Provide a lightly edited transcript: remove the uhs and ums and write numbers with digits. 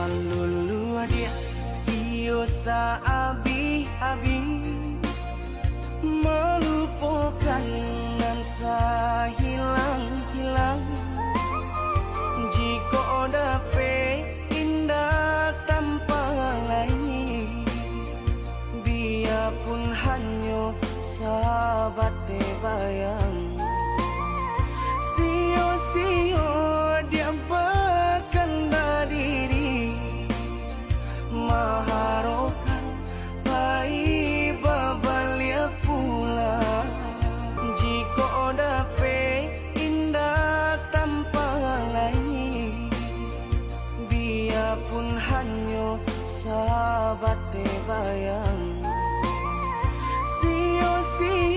malulu dia iyo sa abi-abi melupakan nan sa hilang-hilang jika dape indah tanpa lain biarpun hanya sahabat bayang sio-sio dia berkanda diri maharokan baik babalia pula jika dape indah tanpa lain biarpun hanya sahabat bayang sio-sio